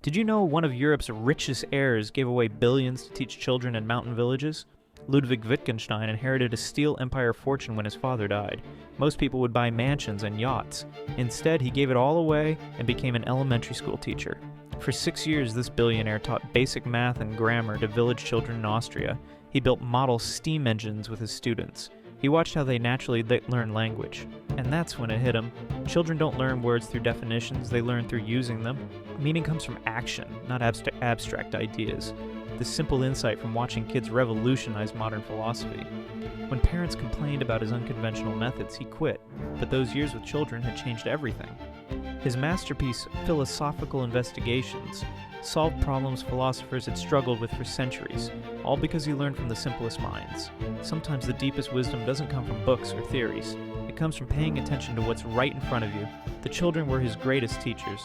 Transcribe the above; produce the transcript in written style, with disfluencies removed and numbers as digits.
Did you know one of Europe's richest heirs gave away billions to teach children in mountain villages? Ludwig Wittgenstein inherited a steel empire fortune when his father died. Most people would buy mansions and yachts. Instead, he gave it all away and became an elementary school teacher. For 6 years, this billionaire taught basic math and grammar to village children in Austria. He built model steam engines with his students. He watched how they naturally learn language. And that's when it hit him. Children don't learn words through definitions, they learn through using them. Meaning comes from action, not abstract ideas. This simple insight from watching kids revolutionize modern philosophy. When parents complained about his unconventional methods, he quit, but those years with children had changed everything. His masterpiece, Philosophical Investigations, solved problems philosophers had struggled with for centuries, all because he learned from the simplest minds. Sometimes the deepest wisdom doesn't come from books or theories. It comes from paying attention to what's right in front of you. The children were his greatest teachers.